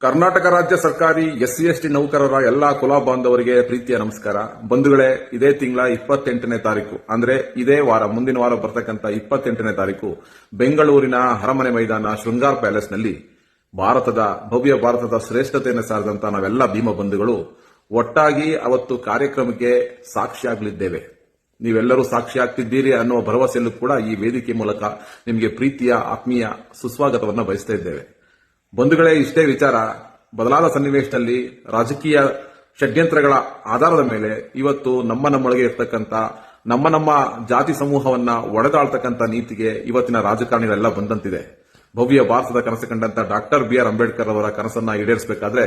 ಕರ್ನಾಟಕ ರಾಜ್ಯ ಸರ್ಕಾರಿ SC ST ನೌಕರರ ಎಲ್ಲಾ ಕುಲ ಬಾಂಧವರಿಗೆ ಪ್ರೀತಿಯ ನಮಸ್ಕಾರ. ಬಂಧುಗಳೇ, ಇದೇ ತಿಂಗಳ 28ನೇ ತಾರೀಕು ಅಂದ್ರೆ ಇದೇ ವಾರ, ಮುಂದಿನ ವಾರ ಬರ್ತಕ್ಕಂಥ 28ನೇ ತಾರೀಕು ಬೆಂಗಳೂರಿನ ಅರಮನೆ ಮೈದಾನ ಶೃಂಗಾರ್ ಪ್ಯಾಲೇಸ್ನಲ್ಲಿ ಭವ್ಯ ಭಾರತದ ಶ್ರೇಷ್ಠತೆಯನ್ನು ಸಾರಿದಂತ ನಾವೆಲ್ಲ ಭೀಮ ಬಂಧುಗಳು ಒಟ್ಟಾಗಿ ಅವತ್ತು ಕಾರ್ಯಕ್ರಮಕ್ಕೆ ಸಾಕ್ಷಿಯಾಗಲಿದ್ದೇವೆ. ನೀವೆಲ್ಲರೂ ಸಾಕ್ಷಿ ಆಗ್ತಿದ್ದೀರಿ ಅನ್ನುವ ಭರವಸೆಯಲ್ಲೂ ಕೂಡ ಈ ವೇದಿಕೆ ಮೂಲಕ ನಿಮಗೆ ಪ್ರೀತಿಯ ಆತ್ಮೀಯ ಸುಸ್ವಾಗತವನ್ನು ಬಯಸ್ತಾ ಇದ್ದೇವೆ. ಬಂಧುಗಳೇ, ಇಷ್ಟೇ ವಿಚಾರ. ಬದಲಾದ ಸನ್ನಿವೇಶದಲ್ಲಿ ರಾಜಕೀಯ ಷಡ್ಯಂತ್ರಗಳ ಆಧಾರದ ಮೇಲೆ ಇವತ್ತು ನಮ್ಮೊಳಗೆ ಇರ್ತಕ್ಕಂಥ ನಮ್ಮ ಜಾತಿ ಸಮೂಹವನ್ನ ಒಡೆದಾಳ್ತಕ್ಕಂಥ ನೀತಿಗೆ ಇವತ್ತಿನ ರಾಜಕಾರಣಿಗಳೆಲ್ಲ ಬಂದಂತಿದೆ. ಭವ್ಯ ಭಾರತದ ಕನಸು ಕಂಡಂತ ಡಾಕ್ಟರ್ BR ಅಂಬೇಡ್ಕರ್ ಅವರ ಕನಸನ್ನ ಈಡೇರಿಸಬೇಕಾದ್ರೆ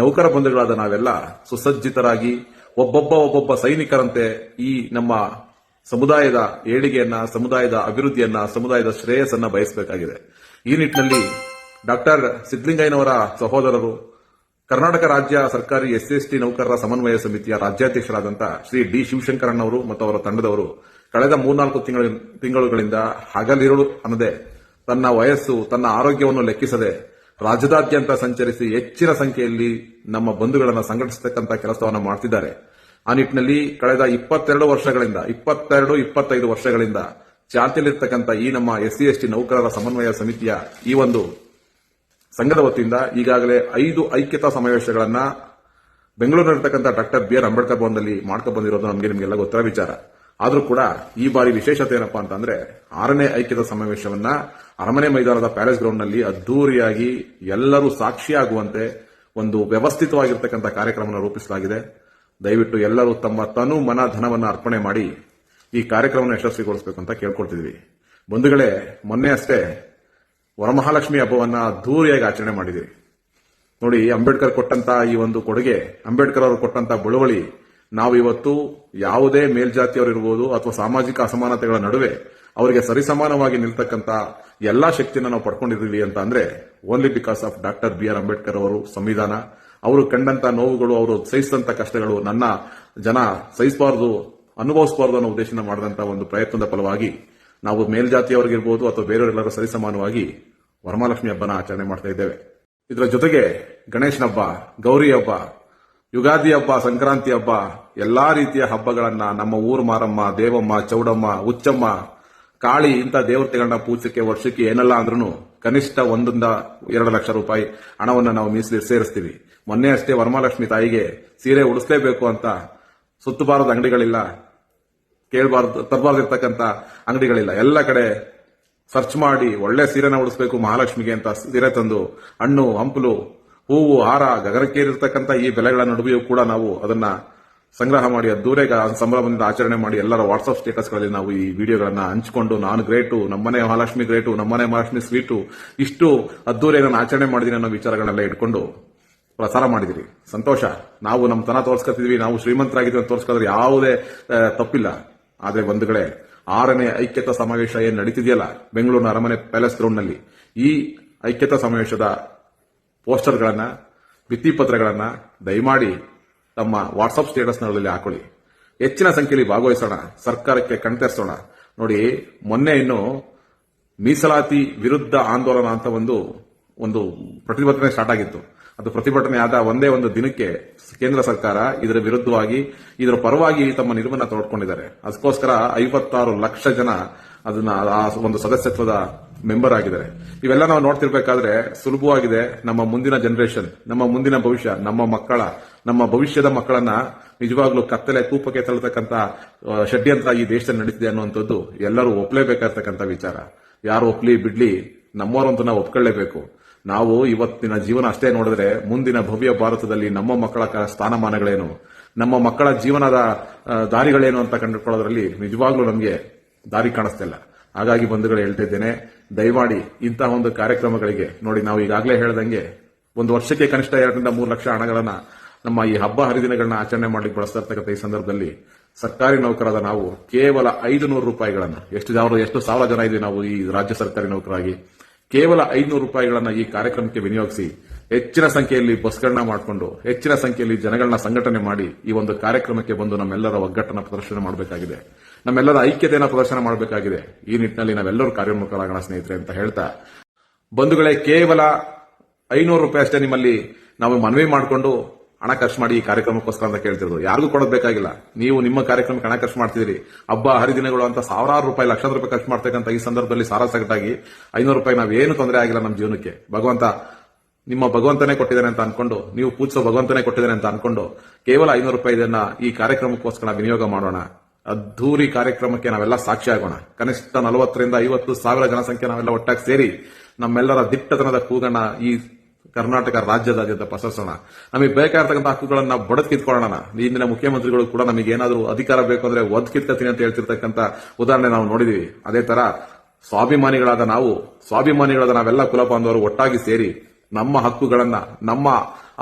ನೌಕರ ಬಂಧುಗಳಾದ ನಾವೆಲ್ಲ ಸುಸಜ್ಜಿತರಾಗಿ ಒಬ್ಬೊಬ್ಬ ಸೈನಿಕರಂತೆ ಈ ನಮ್ಮ ಸಮುದಾಯದ ಏಳಿಗೆಯನ್ನ, ಸಮುದಾಯದ ಅಭಿವೃದ್ಧಿಯನ್ನ, ಸಮುದಾಯದ ಶ್ರೇಯಸ್ಸನ್ನ ಬಯಸಬೇಕಾಗಿದೆ. ಈ ನಿಟ್ಟಿನಲ್ಲಿ ಡಾಕ್ಟರ್ ಸಿದ್ದಲಿಂಗಯ್ಯನವರ ಸಹೋದರರು, ಕರ್ನಾಟಕ ರಾಜ್ಯ ಸರ್ಕಾರಿ SC/ST ನೌಕರರ ಸಮನ್ವಯ ಸಮಿತಿಯ ರಾಜ್ಯಾಧ್ಯಕ್ಷರಾದಂಥ ಶ್ರೀ ಡಿ ಶಿವಶಂಕರಣ್ಣವರು ಮತ್ತು ಅವರ ತಂಡದವರು ಕಳೆದ 3-4 ತಿಂಗಳುಗಳಿಂದ ಹಗಲಿರುಳು ಅನ್ನದೆ ತನ್ನ ವಯಸ್ಸು, ತನ್ನ ಆರೋಗ್ಯವನ್ನು ಲೆಕ್ಕಿಸದೆ ರಾಜ್ಯದಾದ್ಯಂತ ಸಂಚರಿಸಿ ಹೆಚ್ಚಿನ ಸಂಖ್ಯೆಯಲ್ಲಿ ನಮ್ಮ ಬಂಧುಗಳನ್ನು ಸಂಘಟಿಸತಕ್ಕಂಥ ಕೆಲಸವನ್ನು ಮಾಡುತ್ತಿದ್ದಾರೆ. ಆ ನಿಟ್ಟಿನಲ್ಲಿ ಕಳೆದ 22-25 ವರ್ಷಗಳಿಂದ ಚಾಲ್ತಿಯಲ್ಲಿರ್ತಕ್ಕಂಥ ಈ ನಮ್ಮ SC/ST ನೌಕರರ ಸಮನ್ವಯ ಸಮಿತಿಯ ಈ ಒಂದು ಸಂಘದ ವತಿಯಿಂದ ಈಗಾಗಲೇ 5 ಐಕ್ಯತಾ ಸಮಾವೇಶಗಳನ್ನ ಬೆಂಗಳೂರಿನಲ್ಲಿರ್ತಕ್ಕಂಥ ಡಾಕ್ಟರ್ BR ಅಂಬೇಡ್ಕರ್ ಭವನದಲ್ಲಿ ಮಾಡ್ಕೊಂಡು ಬಂದಿರೋದು ನಿಮಗೆಲ್ಲ ಗೊತ್ತಿರೋ ವಿಚಾರ. ಆದರೂ ಕೂಡ ಈ ಬಾರಿ ವಿಶೇಷತೆ ಏನಪ್ಪಾ ಅಂತಂದ್ರೆ 6ನೇ ಐಕ್ಯತಾ ಸಮಾವೇಶವನ್ನ ಅರಮನೆ ಮೈದಾನದ ಪ್ಯಾಲೇಸ್ ಗ್ರೌಂಡ್ ನಲ್ಲಿ ಅದ್ದೂರಿಯಾಗಿ ಎಲ್ಲರೂ ಸಾಕ್ಷಿಯಾಗುವಂತೆ ಒಂದು ವ್ಯವಸ್ಥಿತವಾಗಿರ್ತಕ್ಕಂಥ ಕಾರ್ಯಕ್ರಮವನ್ನು ರೂಪಿಸಲಾಗಿದೆ. ದಯವಿಟ್ಟು ಎಲ್ಲರೂ ತಮ್ಮ ತನು ಮನ ಧನವನ್ನು ಅರ್ಪಣೆ ಮಾಡಿ ಈ ಕಾರ್ಯಕ್ರಮವನ್ನು ಯಶಸ್ವಿಗೊಳಿಸಬೇಕು ಅಂತ ಕೇಳ್ಕೊಳ್ತಿದ್ವಿ. ಬಂಧುಗಳೇ, ಮೊನ್ನೆ ಅಷ್ಟೇ ವರಮಹಾಲಕ್ಷ್ಮಿ ಹಬ್ಬವನ್ನ ಅದ್ದೂರಿಯಾಗಿ ಆಚರಣೆ ಮಾಡಿದಿರಿ. ನೋಡಿ, ಅಂಬೇಡ್ಕರ್ ಕೊಟ್ಟಂತ ಈ ಒಂದು ಕೊಡುಗೆ, ಅಂಬೇಡ್ಕರ್ ಅವರು ಕೊಟ್ಟಂತ ಬಳುವಳಿ, ನಾವು ಇವತ್ತು ಯಾವುದೇ ಮೇಲ್ಜಾತಿಯವರಿರ್ಬೋದು ಅಥವಾ ಸಾಮಾಜಿಕ ಅಸಮಾನತೆಗಳ ನಡುವೆ ಅವರಿಗೆ ಸರಿಸಮಾನವಾಗಿ ನಿಲ್ತಕ್ಕಂಥ ಎಲ್ಲಾ ಶಕ್ತಿಯನ್ನು ನಾವು ಪಡ್ಕೊಂಡಿದ್ದೀವಿ ಅಂತ ಅಂದ್ರೆ only because of doctor BR Ambedkar ಅವರು ಸಂವಿಧಾನ, ಅವರು ಕಂಡಂತ ನೋವುಗಳು, ಅವರು ಸಹಿಸಿದಂತ ಕಷ್ಟಗಳು ನನ್ನ ಜನ ಸಹಿಸಬಾರದು, ಅನುಭವಿಸಬಾರದು ಅನ್ನೋ ಉದ್ದೇಶನ ಮಾಡಿದಂತ ಒಂದು ಪ್ರಯತ್ನದ ಫಲವಾಗಿ ನಾವು ಮೇಲ್ಜಾತಿಯವರಿಗಿರ್ಬೋದು ಅಥವಾ ಬೇರೆಯವರೆಲ್ಲರೂ ಸರಿಸಮಾನವಾಗಿ ವರಮಹಾಲಕ್ಷ್ಮಿ ಹಬ್ಬನ ಆಚರಣೆ ಮಾಡ್ತಾ ಇದ್ದೇವೆ. ಇದರ ಜೊತೆಗೆ ಗಣೇಶನ ಹಬ್ಬ, ಗೌರಿ ಹಬ್ಬ, ಯುಗಾದಿ ಹಬ್ಬ, ಸಂಕ್ರಾಂತಿ ಹಬ್ಬ, ಎಲ್ಲಾ ರೀತಿಯ ಹಬ್ಬಗಳನ್ನ ನಮ್ಮ ಊರು ಮಾರಮ್ಮ, ದೇವಮ್ಮ, ಚೌಡಮ್ಮ, ಹುಚ್ಚಮ್ಮ, ಕಾಳಿ ಇಂಥ ದೇವತೆಗಳನ್ನ ಪೂಜೆಗೆ ವರ್ಷಕ್ಕೆ ಏನೆಲ್ಲ ಅಂದ್ರೂ ಕನಿಷ್ಠ 1-2 ಲಕ್ಷ ರೂಪಾಯಿ ಹಣವನ್ನು ನಾವು ಮೀಸಲಿ ಸೇರಿಸ್ತೀವಿ. ಮೊನ್ನೆ ಅಷ್ಟೇ ವರಮಹಾಲಕ್ಷ್ಮಿ ತಾಯಿಗೆ ಸೀರೆ ಉಡಿಸಲೇಬೇಕು ಅಂತ ಸುತ್ತಬಾರದ ಅಂಗಡಿಗಳಿಲ್ಲ, ತರಬಾರ್ದಿರ್ತಕ್ಕಂಥ ಅಂಗಡಿಗಳಿಲ್ಲ. ಎಲ್ಲ ಕಡೆ ಸರ್ಚ್ ಮಾಡಿ ಒಳ್ಳೆ ಸೀರೆನ ಉಡಿಸಬೇಕು ಮಹಾಲಕ್ಷ್ಮಿಗೆ ಅಂತ ಸೀರೆ ತಂದು ಹಣ್ಣು, ಹಂಪಲು, ಹೂವು, ಹಾರ, ಗಗನಕ್ಕೇರಿರ್ತಕ್ಕಂಥ ಈ ಬೆಲೆಗಳ ನಡುವೆಯೂ ಕೂಡ ನಾವು ಅದನ್ನ ಸಂಗ್ರಹ ಮಾಡಿ ಅದ್ದೂರೆಗ ಸಂಭ್ರಮದಿಂದ ಆಚರಣೆ ಮಾಡಿ ಎಲ್ಲರ ವಾಟ್ಸ್ಆಪ್ ಸ್ಟೇಟಸ್ಗಳಲ್ಲಿ ನಾವು ಈ ವಿಡಿಯೋಗಳನ್ನ ಹಂಚಿಕೊಂಡು ನಾನು ಗ್ರೇಟು, ನಮ್ಮನೆ ಮಹಾಲಕ್ಷ್ಮಿ ಗ್ರೇಟು, ನಮ್ಮನೆ ಮಹಾಲಕ್ಷ್ಮಿ ಸ್ವೀಟು, ಇಷ್ಟು ಅದ್ದೂರೆಗ ನಾನು ಆಚರಣೆ ಮಾಡಿದೀನಿ ಅನ್ನೋ ವಿಚಾರಗಳನ್ನೆಲ್ಲ ಇಟ್ಕೊಂಡು ಪ್ರಸಾರ ಮಾಡಿದಿರಿ. ಸಂತೋಷ. ನಾವು ನಮ್ಮ ತನ ತೋರಿಸ್ಕೊತಿದ್ವಿ, ನಾವು ಶ್ರೀಮಂತರಾಗಿದ್ವಿ ಅಂತ ತೋರಿಸ್ಕೊಂಡ್ರೆ ಯಾವುದೇ ತಪ್ಪಿಲ್ಲ. ಆದ್ರೆ ಬಂಧುಗಳೇ, 6ನೇ ಐಕ್ಯತಾ ಸಮಾವೇಶ ಏನ್ ನಡೀತಿದೆಯಲ್ಲ ಬೆಂಗಳೂರಿನ ಅರಮನೆ ಪ್ಯಾಲೇಸ್ ಗ್ರೌಂಡ್ ನಲ್ಲಿ, ಈ ಐಕ್ಯತಾ ಸಮಾವೇಶದ ಪೋಸ್ಟರ್ಗಳನ್ನ, ಭಿತ್ತಿಪತ್ರಗಳನ್ನ ದಯಮಾಡಿ ತಮ್ಮ ವಾಟ್ಸ್ಆಪ್ ಸ್ಟೇಟಸ್ನಲ್ಲಿ ಹಾಕೊಳ್ಳಿ. ಹೆಚ್ಚಿನ ಸಂಖ್ಯೆಯಲ್ಲಿ ಭಾಗವಹಿಸೋಣ, ಸರ್ಕಾರಕ್ಕೆ ಕಣ್ತೆರೆಸೋಣ. ನೋಡಿ, ಮೊನ್ನೆ ಇನ್ನು ಮೀಸಲಾತಿ ವಿರುದ್ಧ ಆಂದೋಲನ ಅಂತ ಒಂದು ಪ್ರತಿಭಟನೆ ಸ್ಟಾರ್ಟ್ ಆಗಿತ್ತು. ಅದು ಪ್ರತಿಭಟನೆ ಆದ ಒಂದೇ ಒಂದು ದಿನಕ್ಕೆ ಕೇಂದ್ರ ಸರ್ಕಾರ ಇದರ ವಿರುದ್ಧವಾಗಿ, ಇದರ ಪರವಾಗಿ ತಮ್ಮ ನಿಲುವನ್ನ ತೋಡ್ಕೊಂಡಿದ್ದಾರೆ. ಅದಕ್ಕೋಸ್ಕರ 56 ಲಕ್ಷ ಜನ ಅದನ್ನ ಆ ಒಂದು ಸದಸ್ಯತ್ವದ ಮೆಂಬರ್ ಆಗಿದ್ದಾರೆ. ಇವೆಲ್ಲ ನಾವು ನೋಡ್ತಿರ್ಬೇಕಾದ್ರೆ ಸುಲಭವಾಗಿದೆ. ನಮ್ಮ ಮುಂದಿನ ಜನರೇಷನ್, ನಮ್ಮ ಮುಂದಿನ ಭವಿಷ್ಯ, ನಮ್ಮ ಭವಿಷ್ಯದ ಮಕ್ಕಳನ್ನ ನಿಜವಾಗ್ಲೂ ಕತ್ತಲೆ ಕೂಪಕ್ಕೆ ತಳ್ಳತಕ್ಕಂಥ ಷಡ್ಯಂತ್ರ ಈ ದೇಶದಲ್ಲಿ ನಡೀತಿದೆ ಅನ್ನುವಂಥದ್ದು ಎಲ್ಲರೂ ಒಪ್ಪಲೇಬೇಕಾಗಿರ್ತಕ್ಕಂಥ ವಿಚಾರ. ಯಾರು ಒಪ್ಲಿ ಬಿಡ್ಲಿ, ನಮ್ಮವರಂತೂ ನಾವು ಒಪ್ಕೊಳ್ಳೇಬೇಕು. ನಾವು ಇವತ್ತಿನ ಜೀವನ ಅಷ್ಟೇ ನೋಡಿದ್ರೆ ಮುಂದಿನ ಭವ್ಯ ಭಾರತದಲ್ಲಿ ನಮ್ಮ ಮಕ್ಕಳ ಸ್ಥಾನಮಾನಗಳೇನು, ನಮ್ಮ ಮಕ್ಕಳ ಜೀವನದ ದಾರಿಗಳೇನು ಅಂತ ಕಂಡುಕೊಳ್ಳೋದ್ರಲ್ಲಿ ನಿಜವಾಗ್ಲೂ ನಮಗೆ ದಾರಿ ಕಾಣಿಸ್ತಿಲ್ಲ. ಹಾಗಾಗಿ ಬಂಧುಗಳು ಹೇಳ್ತಾ ಇದ್ದೇನೆ, ದಯಮಾಡಿ ಇಂತಹ ಒಂದು ಕಾರ್ಯಕ್ರಮಗಳಿಗೆ ನೋಡಿ, ನಾವು ಈಗಾಗಲೇ ಹೇಳ್ದಂಗೆ ಒಂದು ವರ್ಷಕ್ಕೆ ಕನಿಷ್ಠ 2-3 ಲಕ್ಷ ಹಣಗಳನ್ನ ನಮ್ಮ ಈ ಹಬ್ಬ ಹರಿದಿನಗಳನ್ನ ಆಚರಣೆ ಮಾಡಲಿಕ್ಕೆ ಬಳಸ್ತಾ ಇರ್ತಕ್ಕಂಥ ಈ ಸಂದರ್ಭದಲ್ಲಿ ಸರ್ಕಾರಿ ನೌಕರಾದ ನಾವು ಕೇವಲ 500 ರೂಪಾಯಿಗಳನ್ನ, ಎಷ್ಟು ಸಾವಿರ ಜನ ಇದ್ವಿ ನಾವು ಈ ರಾಜ್ಯ ಸರ್ಕಾರಿ ನೌಕರಾಗಿ, ಕೇವಲ 500 ರೂಪಾಯಿಗಳನ್ನ ಈ ಕಾರ್ಯಕ್ರಮಕ್ಕೆ ವಿನಿಯೋಗಿಸಿ ಹೆಚ್ಚಿನ ಸಂಖ್ಯೆಯಲ್ಲಿ ಬಸ್ಗಳನ್ನ ಮಾಡಿಕೊಂಡು ಹೆಚ್ಚಿನ ಸಂಖ್ಯೆಯಲ್ಲಿ ಜನಗಳನ್ನ ಸಂಘಟನೆ ಮಾಡಿ ಈ ಒಂದು ಕಾರ್ಯಕ್ರಮಕ್ಕೆ ಬಂದು ನಮ್ಮೆಲ್ಲರ ಒಗ್ಗಟ್ಟನ್ನು ಪ್ರದರ್ಶನ ಮಾಡಬೇಕಾಗಿದೆ, ನಮ್ಮೆಲ್ಲರ ಐಕ್ಯತೆಯನ್ನು ಪ್ರದರ್ಶನ ಮಾಡಬೇಕಾಗಿದೆ. ಈ ನಿಟ್ಟಿನಲ್ಲಿ ನಾವೆಲ್ಲರೂ ಕಾರ್ಯೋನ್ಮುಖರಾಗೋಣ ಸ್ನೇಹಿತರೆ ಅಂತ ಹೇಳ್ತಾ, ಬಂಧುಗಳೇ, ಕೇವಲ ₹500 ಅಷ್ಟೇ ನಿಮ್ಮಲ್ಲಿ ನಾವು ಮನವಿ ಮಾಡಿಕೊಂಡು ಹಣ ಖರ್ಚು ಮಾಡಿ ಈ ಕಾರ್ಯಕ್ರಮಕ್ಕೋಸ್ಕರ ಅಂತ ಕೇಳ್ತಿರೋದು. ಯಾರಿಗೂ ಕೊಡೋದು ಬೇಕಾಗಿಲ್ಲ. ನೀವು ನಿಮ್ಮ ಕಾರ್ಯಕ್ರಮಕ್ಕೆ ಹಣ ಖರ್ಚು ಮಾಡ್ತಿದ್ದೀರಿ. ಹಬ್ಬ ಹರಿದಿನಗಳು ಅಂತ ಸಾವಿರಾರು ರೂಪಾಯಿ, ಲಕ್ಷಾಂತರ ರೂಪಾಯಿ ಖರ್ಚು ಮಾಡ್ತಕ್ಕಂಥ ಈ ಸಂದರ್ಭದಲ್ಲಿ ಸಾರಾಸಗಟಾಗಿ ₹500 ನಾವೇನು ತೊಂದರೆ ಆಗಿಲ್ಲ ನಮ್ಮ ಜೀವನಕ್ಕೆ. ನಿಮ್ಮ ಭಗವಂತನೇ ಕೊಟ್ಟಿದ್ದಾನೆ ಅಂತ ಅನ್ಕೊಂಡು, ನೀವು ಪೂಜಿಸೋ ಭಗವಂತನೇ ಕೊಟ್ಟಿದ್ದಾನೆ ಅಂತ ಅನ್ಕೊಂಡು ಕೇವಲ ₹500 ಇದನ್ನ ಈ ಕಾರ್ಯಕ್ರಮಕ್ಕೋಸ್ಕರ ವಿನಿಯೋಗ ಮಾಡೋಣ. ಅದ್ಧೂರಿ ಕಾರ್ಯಕ್ರಮಕ್ಕೆ ನಾವೆಲ್ಲ ಸಾಕ್ಷಿ ಆಗೋಣ. ಕನಿಷ್ಠ 40 ರಿಂದ 50 ಸಾವಿರ ಜನಸಂಖ್ಯೆ ನಾವೆಲ್ಲ ಒಟ್ಟಾಗಿ ಸೇರಿ ನಮ್ಮೆಲ್ಲರ ದಿಟ್ಟತನದ ಕೂಗಣ ಈ ಕರ್ನಾಟಕ ರಾಜ್ಯದಾದ್ಯಂತ ಪಸರಿಸೋಣ. ನಮಗೆ ಬೇಕಾಗಿರ್ತಕ್ಕಂಥ ಹಕ್ಕುಗಳನ್ನ ಬಡದ್ ಕಿತ್ಕೊಳ್ಳೋಣ. ಇಂದಿನ ಮುಖ್ಯಮಂತ್ರಿಗಳು ಕೂಡ ನಮಗೆ ಏನಾದರೂ ಅಧಿಕಾರ ಬೇಕು ಅಂದ್ರೆ ಒದ್ ಕಿತ್ಕತೀನಿ ಅಂತ ಹೇಳ್ತಿರ್ತಕ್ಕಂಥ ಉದಾಹರಣೆ ನಾವು ನೋಡಿದೀವಿ. ಅದೇ ತರ ಸ್ವಾಭಿಮಾನಿಗಳಾದ ನಾವೆಲ್ಲ ಕುಲಬಾಂಧವರು ಒಟ್ಟಾಗಿ ಸೇರಿ ನಮ್ಮ ಹಕ್ಕುಗಳನ್ನ, ನಮ್ಮ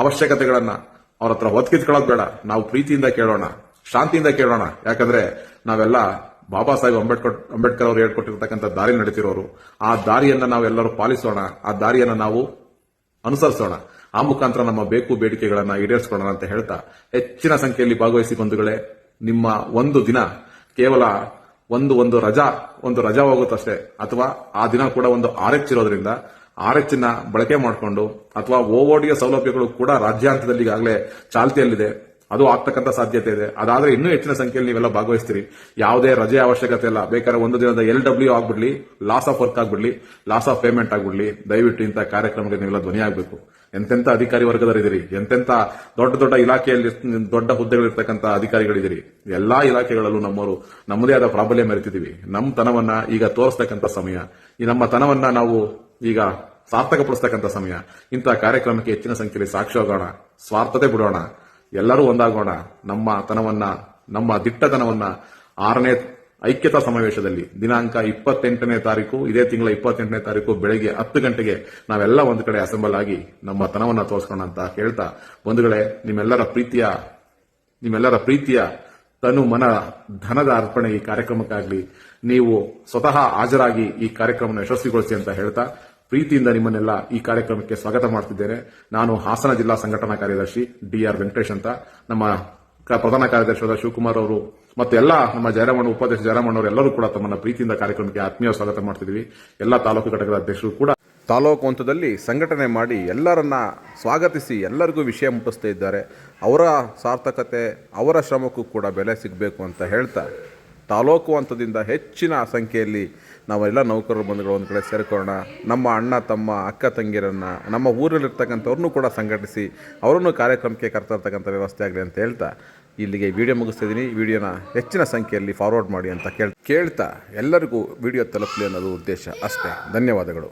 ಅವಶ್ಯಕತೆಗಳನ್ನ ಅವ್ರ ಹತ್ರ ಒದ್ ಕಿತ್ಕೊಳ್ಳೋದು ಬೇಡ. ನಾವು ಪ್ರೀತಿಯಿಂದ ಕೇಳೋಣ, ಶಾಂತಿಯಿಂದ ಕೇಳೋಣ. ಯಾಕಂದ್ರೆ ನಾವೆಲ್ಲ ಬಾಬಾ ಸಾಹೇಬ್ ಅಂಬೇಡ್ಕರ್ ಅವರು ಹೇಳ್ಕೊಟ್ಟಿರ್ತಕ್ಕಂಥ ದಾರಿ ನಡೀತಿರೋರು. ಆ ದಾರಿಯನ್ನ ನಾವೆಲ್ಲರೂ ಪಾಲಿಸೋಣ, ಆ ದಾರಿಯನ್ನ ನಾವು ಅನುಸರಿಸೋಣ. ಆ ಮುಖಾಂತರ ನಮ್ಮ ಬೇಕು ಬೇಡಿಕೆಗಳನ್ನ ಈಡೇರಿಸಿಕೊಳ್ಳೋಣ ಅಂತ ಹೇಳ್ತಾ, ಹೆಚ್ಚಿನ ಸಂಖ್ಯೆಯಲ್ಲಿ ಭಾಗವಹಿಸಿ ಬಂಧುಗಳೇ, ನಿಮ್ಮ ಒಂದು ದಿನ ಕೇವಲ ಒಂದು ರಜಾ ಹೋಗುತ್ತಷ್ಟೇ. ಅಥವಾ ಆ ದಿನ ಕೂಡ ಒಂದು RH ಇರೋದ್ರಿಂದ RH ನ ಬಳಕೆ ಮಾಡಿಕೊಂಡು, ಅಥವಾ OOD ಸೌಲಭ್ಯಗಳು ಕೂಡ ರಾಜ್ಯಾಂತದಲ್ಲಿ ಈಗಾಗಲೇ ಚಾಲ್ತಿಯಲ್ಲಿದೆ, ಅದು ಆಗ್ತಕ್ಕಂಥ ಸಾಧ್ಯತೆ ಇದೆ. ಅದಾದ್ರೆ ಇನ್ನೂ ಹೆಚ್ಚಿನ ಸಂಖ್ಯೆಯಲ್ಲಿ ನೀವೆಲ್ಲ ಭಾಗವಹಿಸ್ತೀರಿ. ಯಾವುದೇ ರಜೆ ಅವಶ್ಯಕತೆ ಇಲ್ಲ. ಬೇಕಾದ್ರೆ ಒಂದು ದಿನದ LW ಆಗ್ಬಿಡ್ಲಿ, ಲಾಸ್ ಆಫ್ ವರ್ಕ್ ಆಗ್ಬಿಡ್ಲಿ, ಲಾಸ್ ಆಫ್ ಪೇಮೆಂಟ್ ಆಗ್ಬಿಡ್ಲಿ. ದಯವಿಟ್ಟು ಇಂಥ ಕಾರ್ಯಕ್ರಮಕ್ಕೆ ನೀವೆಲ್ಲ ಧ್ವನಿ ಆಗಬೇಕು. ಎಂತೆಂಥ ಅಧಿಕಾರಿ ವರ್ಗದಲ್ಲಿದ್ದೀರಿ, ಎಂತೆಂಥ ದೊಡ್ಡ ಇಲಾಖೆಯಲ್ಲಿ ದೊಡ್ಡ ಹುದ್ದೆಗಳಿರ್ತಕ್ಕಂಥ ಅಧಿಕಾರಿಗಳಿದ್ದೀರಿ. ಎಲ್ಲಾ ಇಲಾಖೆಗಳಲ್ಲೂ ನಮ್ಮದೇ ಆದ ಪ್ರಾಬಲ್ಯ ಮೆರೆತಿದ್ದೀವಿ. ನಮ್ಮ ತನವನ್ನ ಈಗ ತೋರಿಸ್ತಕ್ಕಂಥ ಸಮಯ, ಈ ನಮ್ಮ ತನವನ್ನ ನಾವು ಈಗ ಸಾರ್ಥಕಪಡಿಸ್ತಕ್ಕಂಥ ಸಮಯ. ಇಂಥ ಕಾರ್ಯಕ್ರಮಕ್ಕೆ ಹೆಚ್ಚಿನ ಸಂಖ್ಯೆಯಲ್ಲಿ ಸಾಕ್ಷಿ ಹೋಗೋಣ, ಸ್ವಾರ್ಥತೆ ಬಿಡೋಣ, ಎಲ್ಲರೂ ಒಂದಾಗೋಣ. ನಮ್ಮ ದಿಟ್ಟತನವನ್ನ 6ನೇ ಐಕ್ಯತಾ ಸಮಾವೇಶದಲ್ಲಿ ದಿನಾಂಕ 28ನೇ ತಾರೀಕು, ಇದೇ ತಿಂಗಳ 28ನೇ ತಾರೀಕು ಬೆಳಗ್ಗೆ 10 ಗಂಟೆಗೆ ನಾವೆಲ್ಲ ಒಂದು ಕಡೆ ಅಸೆಂಬಲ್ ಆಗಿ ನಮ್ಮ ತನವನ್ನ ತೋರಿಸೋಣ ಅಂತ ಹೇಳ್ತಾ, ಬಂಧುಗಳೇ, ನಿಮ್ಮೆಲ್ಲರ ಪ್ರೀತಿಯ ತನು ಮನ ಧನದ ಅರ್ಪಣೆ ಈ ಕಾರ್ಯಕ್ರಮಕ್ಕಾಗ್ಲಿ. ನೀವು ಸ್ವತಃ ಹಾಜರಾಗಿ ಈ ಕಾರ್ಯಕ್ರಮವನ್ನು ಯಶಸ್ವಿಗೊಳಿಸಿ ಅಂತ ಹೇಳ್ತಾ, ಪ್ರೀತಿಯಿಂದ ನಿಮ್ಮನ್ನೆಲ್ಲ ಈ ಕಾರ್ಯಕ್ರಮಕ್ಕೆ ಸ್ವಾಗತ ಮಾಡ್ತಿದ್ದೇನೆ. ನಾನು ಹಾಸನ ಜಿಲ್ಲಾ ಸಂಘಟನಾ ಕಾರ್ಯದರ್ಶಿ DR ವೆಂಕಟೇಶ್ ಅಂತ. ನಮ್ಮ ಪ್ರಧಾನ ಕಾರ್ಯದರ್ಶಿಯಾದ ಶಿವಕುಮಾರ್ ಅವರು ಮತ್ತು ಎಲ್ಲ ನಮ್ಮ ಉಪಾಧ್ಯಕ್ಷ ಜಯರಾಮಣ್ಣ ಅವರು ಎಲ್ಲರೂ ಕೂಡ ತಮ್ಮನ್ನ ಪ್ರೀತಿಯಿಂದ ಕಾರ್ಯಕ್ರಮಕ್ಕೆ ಆತ್ಮೀಯ ಸ್ವಾಗತ ಮಾಡ್ತಿದ್ದೀವಿ. ಎಲ್ಲ ತಾಲೂಕು ಘಟಕದ ಅಧ್ಯಕ್ಷರು ಕೂಡ ತಾಲೂಕು ಹಂತದಲ್ಲಿ ಸಂಘಟನೆ ಮಾಡಿ ಎಲ್ಲರನ್ನ ಸ್ವಾಗತಿಸಿ ಎಲ್ಲರಿಗೂ ವಿಷಯ ಮುಟ್ಟಿಸ್ತಾ ಇದ್ದಾರೆ. ಅವರ ಸಾರ್ಥಕತೆ, ಅವರ ಶ್ರಮಕ್ಕೂ ಕೂಡ ಬೆಲೆ ಸಿಗಬೇಕು ಅಂತ ಹೇಳ್ತಾ, ತಾಲೂಕು ಹಂತದಿಂದ ಹೆಚ್ಚಿನ ಸಂಖ್ಯೆಯಲ್ಲಿ ನಾವೆಲ್ಲ ನೌಕರರು ಬಂಧುಗಳು ಒಂದು ಕಡೆ ಸೇರಿಕೊಳ್ಳೋಣ. ನಮ್ಮ ಅಣ್ಣ ತಮ್ಮ ಅಕ್ಕ ತಂಗಿಯರನ್ನು, ನಮ್ಮ ಊರಲ್ಲಿರ್ತಕ್ಕಂಥವ್ರನ್ನೂ ಕೂಡ ಸಂಘಟಿಸಿ ಅವರನ್ನು ಕಾರ್ಯಕ್ರಮಕ್ಕೆ ಕರೆತರ್ತಕ್ಕಂಥ ವ್ಯವಸ್ಥೆ ಆಗಲಿ ಅಂತ ಹೇಳ್ತಾ ಇಲ್ಲಿಗೆ ವಿಡಿಯೋ ಮುಗಿಸ್ತಿದ್ದೀನಿ. ವಿಡಿಯೋನ ಹೆಚ್ಚಿನ ಸಂಖ್ಯೆಯಲ್ಲಿ ಫಾರ್ವರ್ಡ್ ಮಾಡಿ ಅಂತ ಕೇಳ್ತಾ ಎಲ್ಲರಿಗೂ ವಿಡಿಯೋ ತಲುಪಲಿ ಅನ್ನೋದು ಉದ್ದೇಶ ಅಷ್ಟೇ. ಧನ್ಯವಾದಗಳು.